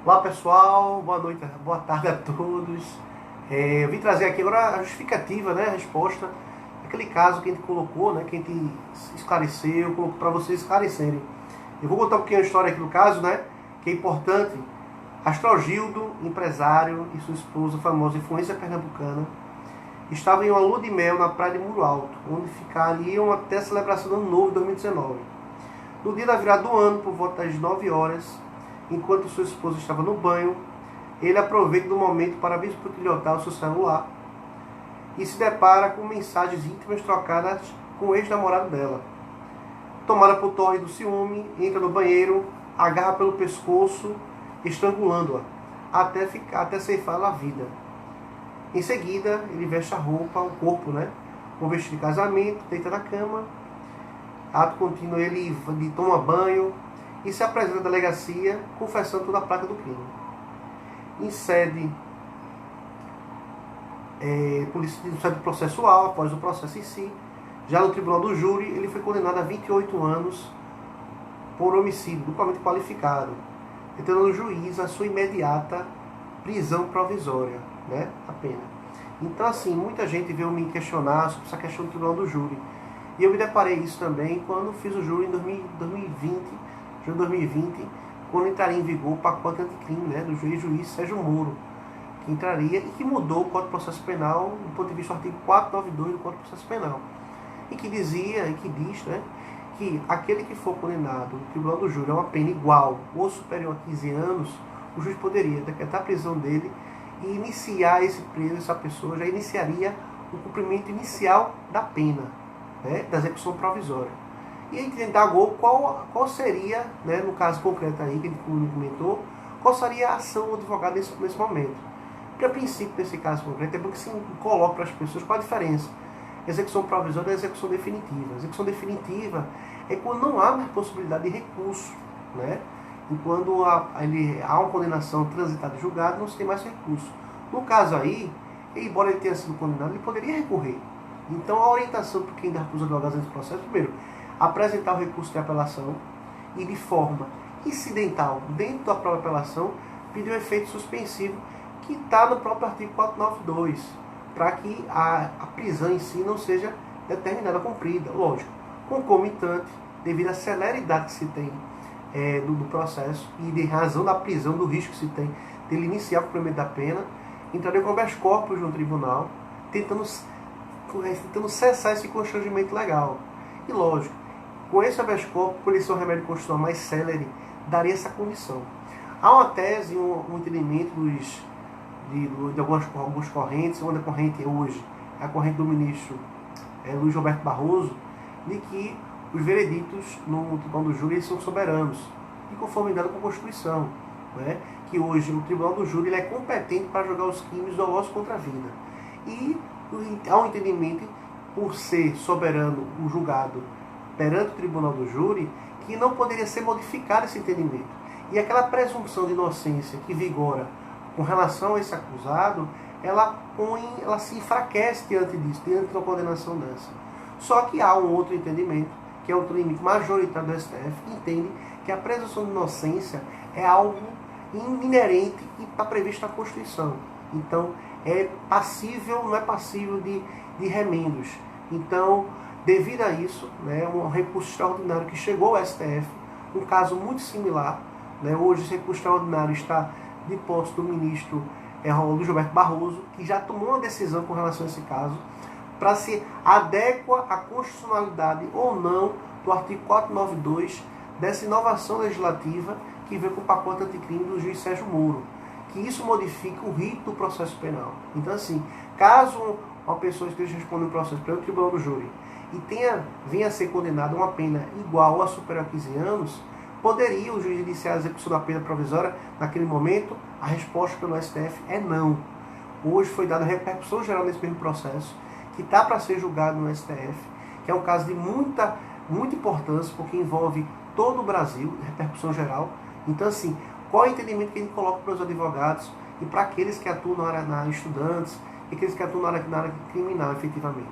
Olá pessoal, boa noite, boa tarde a todos. Eu vim trazer aqui agora a justificativa, né, a resposta daquele caso que a gente colocou, né, que a gente esclareceu, colocou para vocês esclarecerem. Eu vou contar um pouquinho a história aqui do caso, né, que é importante. Astrogildo, empresário, e sua esposa, famosa influência pernambucana, estavam em uma lua de mel na praia de Muro Alto, onde ficariam até a celebração do Ano Novo de 2019. No dia da virada do ano, por volta das 9 horas, enquanto sua esposa estava no banho, ele aproveita do momento para bisbilhotar o seu celular e se depara com mensagens íntimas trocadas com o ex-namorado dela. Tomada por torre do ciúme, entra no banheiro, agarra pelo pescoço, estrangulando-a, até ceifar a vida. Em seguida, ele veste a roupa, o corpo, né, com vestido de casamento, deita na cama. Ato contínuo, ele toma banho e se apresenta à delegacia confessando toda a prática do crime. Em sede processual, após o processo em si, já no tribunal do júri, ele foi condenado a 28 anos por homicídio duplamente qualificado, determinando o juiz a sua imediata prisão provisória, né, a pena. Então, assim, muita gente veio me questionar sobre essa questão do tribunal do júri. E eu me deparei isso também quando fiz o júri em 2020, quando entraria em vigor o pacote anticrime, né, do juiz Sérgio Moro, que entraria e que mudou o Código de Processo Penal do ponto de vista do artigo 492 do Código de Processo Penal, e que dizia, e que diz, né, que aquele que for condenado no tribunal do júri a uma pena igual ou superior a 15 anos, o juiz poderia decretar a prisão dele e iniciar esse preso, essa pessoa já iniciaria o cumprimento inicial da pena, né, da execução provisória. E a gente indagou qual seria, né, no caso concreto aí que ele comentou, qual seria a ação do advogado nesse momento. Porque a princípio desse caso concreto é bom que se coloque para as pessoas qual a diferença. Execução provisória e execução definitiva. A execução definitiva é quando não há mais possibilidade de recurso, né? E quando há uma condenação transitada e julgada, não se tem mais recurso. No caso aí, embora ele tenha sido condenado, ele poderia recorrer. Então a orientação para quem dá para os advogados nesse processo, primeiro, apresentar o recurso de apelação e de forma incidental, dentro da própria apelação, pedir o efeito suspensivo que está no próprio artigo 492, para que a prisão em si não seja determinada, cumprida, lógico, concomitante, devido à celeridade que se tem do processo e de razão da prisão, do risco que se tem dele iniciar o cumprimento da pena, entraria com habeas corpus no tribunal, tentando cessar esse constrangimento legal. E lógico, com esse habeas corpus, por isso o remédio constitucional mais célere, daria essa condição. Há uma tese, um entendimento de algumas correntes, uma da corrente hoje é a corrente do ministro Luiz Roberto Barroso, de que os vereditos no tribunal do júri são soberanos, de conformidade com a Constituição, né? Que hoje o tribunal do júri ele é competente para julgar os crimes dolosos contra a vida. E há um entendimento, por ser soberano o julgado perante o tribunal do júri, que não poderia ser modificado esse entendimento. E aquela presunção de inocência que vigora com relação a esse acusado, ela se enfraquece diante disso, diante de uma condenação dessa. Só que há um outro entendimento, que é o limite majoritário do STF, que entende que a presunção de inocência é algo inerente e está previsto na Constituição. Então, não é passível de remendos. Então, devido a isso, né, um recurso extraordinário que chegou ao STF, um caso muito similar, né, hoje esse recurso extraordinário está de posse do ministro Luiz Roberto Barroso, que já tomou uma decisão com relação a esse caso, para se adequa à constitucionalidade ou não do artigo 492 dessa inovação legislativa que veio com o pacote anticrime do juiz Sérgio Moro, que isso modifica o rito do processo penal. Então, assim, caso uma pessoa esteja respondendo um processo pelo tribunal do júri e venha a ser condenado a uma pena igual ou a superior a 15 anos, poderia o juiz iniciar a execução da pena provisória naquele momento? A resposta pelo STF é não. Hoje foi dada repercussão geral nesse mesmo processo, que está para ser julgado no STF, que é um caso de muita importância, porque envolve todo o Brasil, repercussão geral. Então, assim, qual é o entendimento que a gente coloca para os advogados e para aqueles que atuam na área estudantes e aqueles que atuam na área criminal, efetivamente?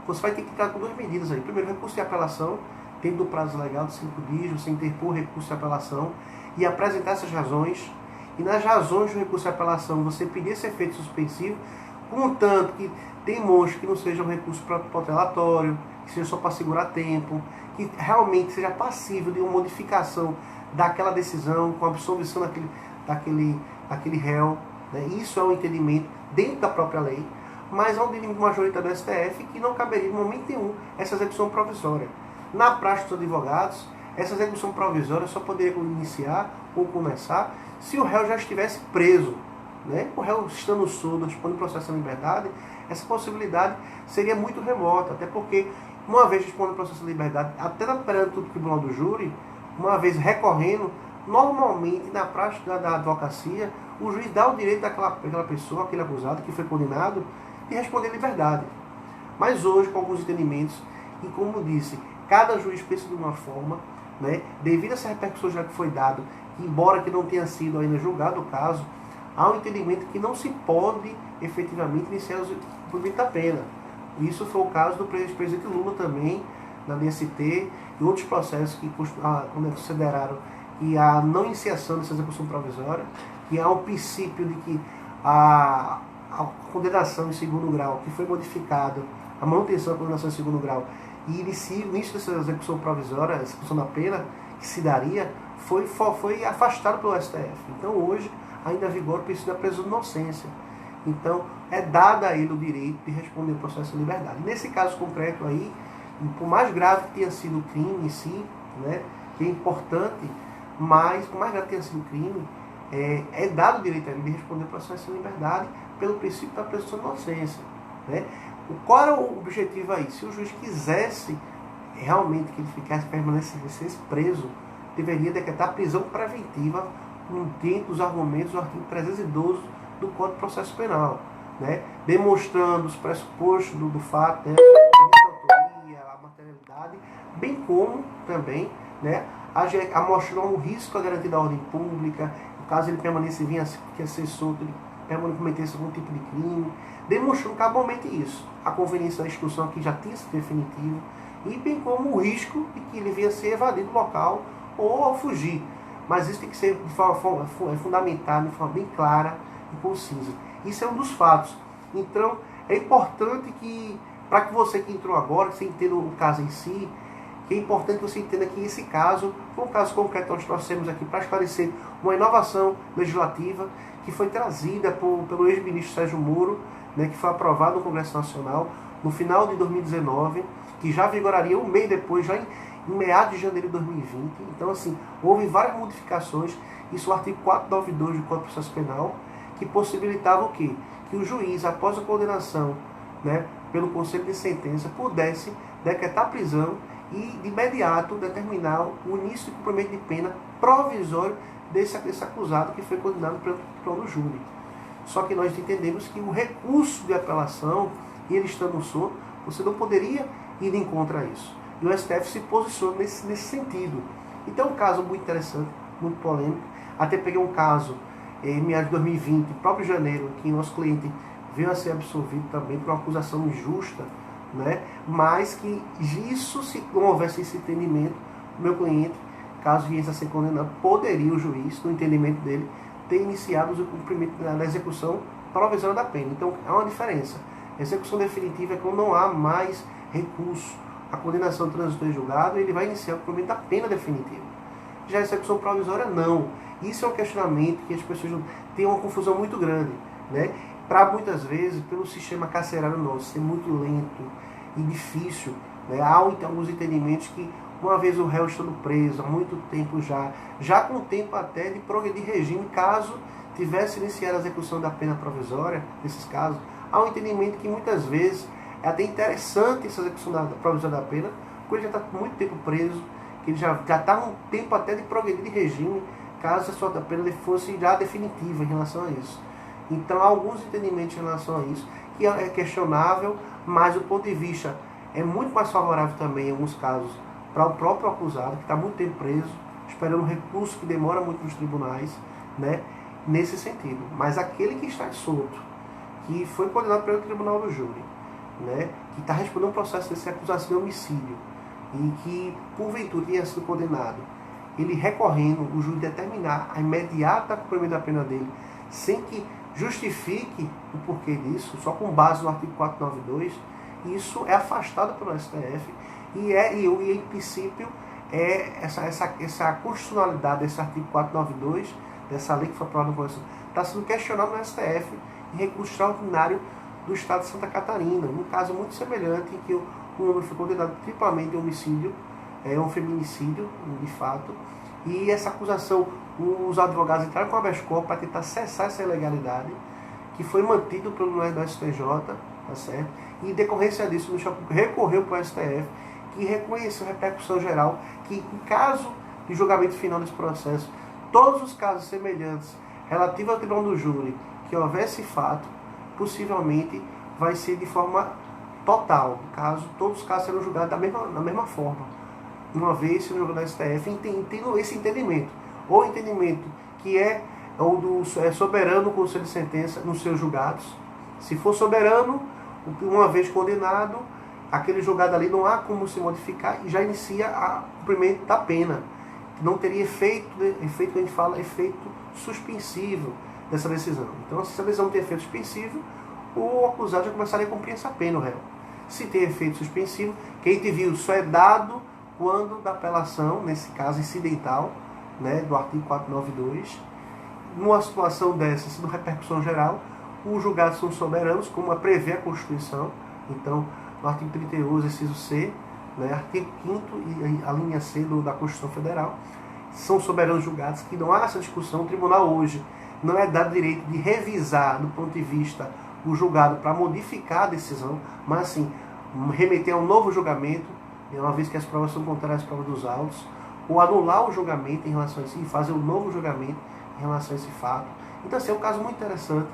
Você vai ter que entrar com duas medidas aí. Primeiro, recurso de apelação, dentro do prazo legal de 5 dias, você interpor recurso de apelação e apresentar essas razões e nas razões do recurso de apelação você pedir esse efeito suspensivo, contanto que demonstre que não seja um recurso protelatório, que seja só para segurar tempo, que realmente seja passível de uma modificação daquela decisão com a absolvição daquele réu. Né? Isso é um entendimento dentro da própria lei, mas há um entendimento majoritário do STF que não caberia em momento nenhum essa execução provisória. Na prática dos advogados, essa execução provisória só poderia iniciar ou começar se o réu já estivesse preso. Né? O réu estando solto, dispondo de processo de liberdade, essa possibilidade seria muito remota, até porque, uma vez dispondo de processo de liberdade, até perante o tribunal do júri, uma vez recorrendo, normalmente na prática da advocacia, o juiz dá o direito daquela pessoa, aquele acusado que foi condenado, de responder em liberdade. Mas hoje, com alguns entendimentos, e como disse, cada juiz pensa de uma forma, né, devido a essa repercussão já que foi dado, embora que não tenha sido ainda julgado o caso, há um entendimento que não se pode efetivamente iniciar o cumprimento da pena. Isso foi o caso do presidente Lula também, na DST, e outros processos que consideraram que a não iniciação dessa execução provisória, que há um princípio de que a condenação em segundo grau, que foi modificada, a manutenção da condenação em segundo grau, e o início dessa execução provisória, a execução da pena que se daria, foi afastado pelo STF. Então hoje ainda vigora o princípio da presunção de inocência. Então é dado a ele o direito de responder o processo de liberdade. Nesse caso concreto aí, por mais grave que tenha sido o crime em si, né, que é importante, mas por mais grave que tenha sido o crime, é dado o direito a ele de responder o processo de liberdade pelo princípio da presunção de inocência. Né? Qual era o objetivo aí? Se o juiz quisesse realmente que ele permanecesse preso, deveria decretar prisão preventiva dentro dos argumentos do artigo 312 do Código de Processo Penal, né? Demonstrando os pressupostos do fato, né? A autoria, a materialidade, bem como também, né? Mostrando o risco à garantia da ordem pública, no caso ele vinha a ser solto, ele cometesse algum tipo de crime, demonstrando cabalmente isso, a conveniência da instrução que já tinha sido definitiva, e bem como o risco de que ele vinha a ser evadido do local ou ao fugir. Mas isso tem que ser de forma fundamentada, de forma bem clara e concisa. Isso é um dos fatos. Então, é importante que, para que você que entrou agora, que você entenda o caso em si, que é importante que você entenda que esse caso foi um caso concreto que nós trouxemos aqui para esclarecer uma inovação legislativa que foi trazida pelo ex-ministro Sérgio Moro, né, que foi aprovado no Congresso Nacional no final de 2019, que já vigoraria um mês depois, já em meados de janeiro de 2020. Então, assim, houve várias modificações. Isso é o artigo 492 do Código de Processo Penal, que possibilitava o quê? Que o juiz, após a condenação, né, pelo Conselho de Sentença, pudesse decretar prisão e, de imediato, determinar o início de cumprimento de pena provisório desse acusado que foi condenado pelo júri. Só que nós entendemos que o recurso de apelação, ele estando solto, você não poderia ir em contra a isso. E o STF se posicionou nesse sentido. Então, um caso muito interessante, muito polêmico. Até peguei um caso em meados de 2020, próprio janeiro, que nosso cliente veio a ser absolvido também por uma acusação injusta, né? Mas que isso, se não houvesse esse entendimento, o meu cliente, caso viesse a ser condenado, poderia o juiz, no entendimento dele, ter iniciado o cumprimento da execução provisória da pena. Então, há uma diferença. A execução definitiva é quando não há mais recurso. A condenação transitou em julgado, ele vai iniciar o cumprimento da pena definitiva. Já a execução provisória, não. Isso é um questionamento que as pessoas têm uma confusão muito grande, né? Para muitas vezes, pelo sistema carcerário nosso ser muito lento e difícil, né? Há alguns entendimentos que, uma vez o réu estando preso há muito tempo já com o tempo até de progredir regime, caso tivesse iniciado a execução da pena provisória, nesses casos, há um entendimento que muitas vezes é até interessante essa execução da provisória da pena, porque ele já está muito tempo preso, que ele já está um tempo até de progredir de regime, caso a sua pena fosse já definitiva em relação a isso. Então há alguns entendimentos em relação a isso, que é questionável, mas o ponto de vista é muito mais favorável também, em alguns casos, para o próprio acusado, que está muito tempo preso, esperando um recurso que demora muito nos tribunais, né, nesse sentido. Mas aquele que está solto, que foi condenado pelo tribunal do júri, né, que está respondendo um processo dessa acusação de homicídio, e que, porventura, tenha sido condenado ele recorrendo, o juiz determinar a imediata cumprimento da pena dele, sem que justifique o porquê disso, só com base no artigo 492, isso é afastado pelo STF e em princípio, essa constitucionalidade desse artigo 492, dessa lei que foi aprovada no Congresso, está sendo questionado no STF em recurso extraordinário do Estado de Santa Catarina, num caso muito semelhante em que o homem foi condenado triplamente de homicídio, um feminicídio, de fato, e essa acusação, os advogados entraram com a habeas corpus para tentar cessar essa ilegalidade, que foi mantido pelo STJ, tá certo? E em decorrência disso, o Ministério Público recorreu para o STF, que reconheceu a repercussão geral, que em caso de julgamento final desse processo, todos os casos semelhantes relativos ao tribunal do júri, que houvesse fato, possivelmente vai ser de forma total. No caso, todos os casos serão julgados da mesma forma. Uma vez sendo julgado na STF, tendo esse entendimento. Ou entendimento que é soberano o Conselho de Sentença nos seus julgados. Se for soberano, uma vez condenado, aquele julgado ali não há como se modificar e já inicia o cumprimento da pena. Não teria efeito que a gente fala, efeito suspensivo dessa decisão. Então, se essa decisão tem efeito suspensivo, o acusado já começaria a cumprir essa pena, o réu. Se tem efeito suspensivo, que a gente viu, só é dado quando da apelação, nesse caso incidental, né, do artigo 492, numa situação dessa, sendo repercussão geral, os julgados são soberanos, como prevê a Constituição. Então, no artigo 38, inciso C, né, artigo 5º e a linha C da Constituição Federal, são soberanos julgados, que não há essa discussão. O tribunal hoje não é dado direito de revisar, do ponto de vista o julgado, para modificar a decisão, mas sim remeter a um novo julgamento, uma vez que as provas são contrárias às provas dos autos, ou anular o julgamento em relação a isso e fazer um novo julgamento em relação a esse fato. Então, assim, é um caso muito interessante.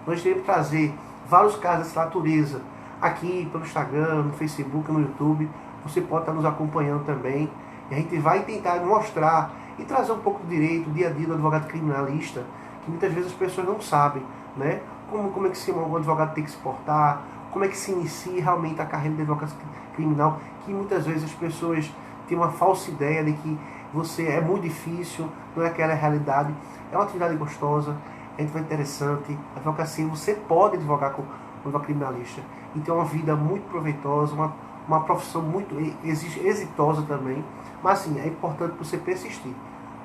Nós teremos que trazer vários casos dessa natureza aqui pelo Instagram, no Facebook, no YouTube. Você pode estar nos acompanhando também. E a gente vai tentar mostrar e trazer um pouco do direito, do dia a dia do advogado criminalista, que muitas vezes as pessoas não sabem, né? Como é que um advogado tem que se portar, como é que se inicia realmente a carreira de advogado criminal, que muitas vezes as pessoas têm uma falsa ideia de que você é muito difícil, não é aquela realidade. É uma atividade gostosa, é interessante. A advocacia, você pode advogar com um criminalista e ter uma vida muito proveitosa, uma profissão muito exitosa também. Mas assim, é importante você persistir.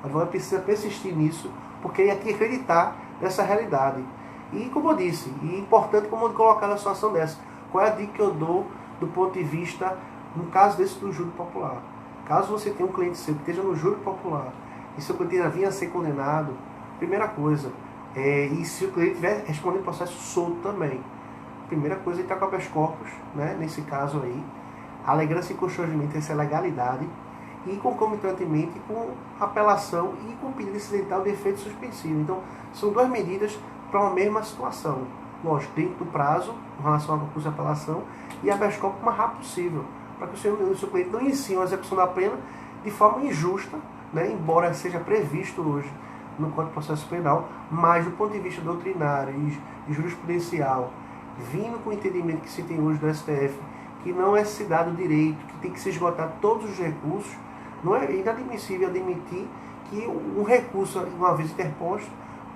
O advogado precisa persistir nisso, porque ele tem que acreditar nessa realidade. E como eu disse, é importante como colocar na situação dessa. Qual é a dica que eu dou do ponto de vista, no caso desse do júri popular? Caso você tenha um cliente seu que esteja no júri popular e seu cliente já vinha a ser condenado, primeira coisa, e se o cliente estiver respondendo processo solto também, primeira coisa é estar com habeas corpus, né, nesse caso aí, alegando-se constrangimento essa legalidade e concomitantemente com apelação e com pedido incidental de efeito suspensivo. Então, são duas medidas para uma mesma situação. Lógico, dentro do prazo, em relação ao recurso de apelação, e habeas corpus o mais rápido possível, para que o seu cliente não inicie uma execução da pena de forma injusta, né, embora seja previsto hoje no Código de Processo Penal, mas do ponto de vista doutrinário e jurisprudencial, vindo com o entendimento que se tem hoje do STF, que não é se dado o direito, que tem que se esgotar todos os recursos, não é inadmissível admitir que um recurso, uma vez interposto,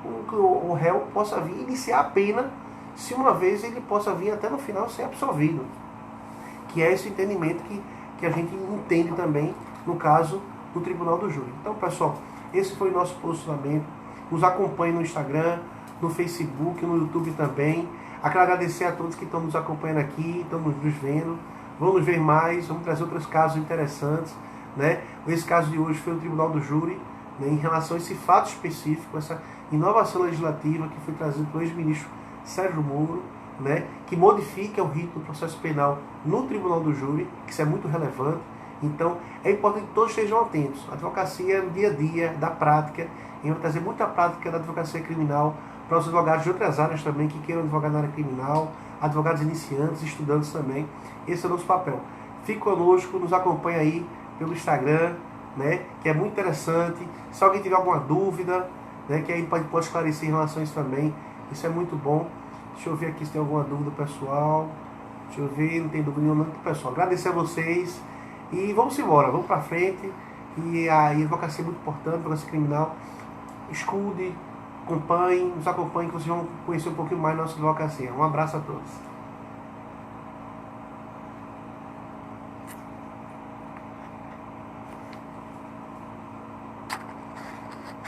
o réu possa vir iniciar a pena, se uma vez ele possa vir até no final ser absolvido. Que é esse entendimento que a gente entende também no caso do Tribunal do Júri. Então, pessoal, esse foi o nosso posicionamento. Nos acompanhe no Instagram, no Facebook, no YouTube também. Quero agradecer a todos que estão nos acompanhando aqui, estão nos vendo. Vamos ver mais, vamos trazer outros casos interessantes, né? Esse caso de hoje foi o Tribunal do Júri, né, em relação a esse fato específico, essa inovação legislativa que foi trazida pelo ex-ministro Sérgio Moro, né, que modifica o rito do processo penal no Tribunal do Júri, que isso é muito relevante. Então, é importante que todos estejam atentos. A advocacia é no dia a dia, da prática, e vai trazer muita prática da advocacia criminal para os advogados de outras áreas também, que queiram advogar na área criminal, advogados iniciantes, estudantes também. Esse é o nosso papel. Fique conosco, nos acompanhe aí pelo Instagram, né, que é muito interessante. Se alguém tiver alguma dúvida, né, que aí pode esclarecer em relação a isso também, isso é muito bom. Deixa eu ver aqui se tem alguma dúvida, pessoal. Deixa eu ver, não tem dúvida nenhuma, pessoal. Agradecer a vocês e vamos embora, vamos para frente. que a advocacia é muito importante, a advocacia criminal. Escude, acompanhe, nos acompanhe, que vocês vão conhecer um pouquinho mais da nossa advocacia. Um abraço a todos.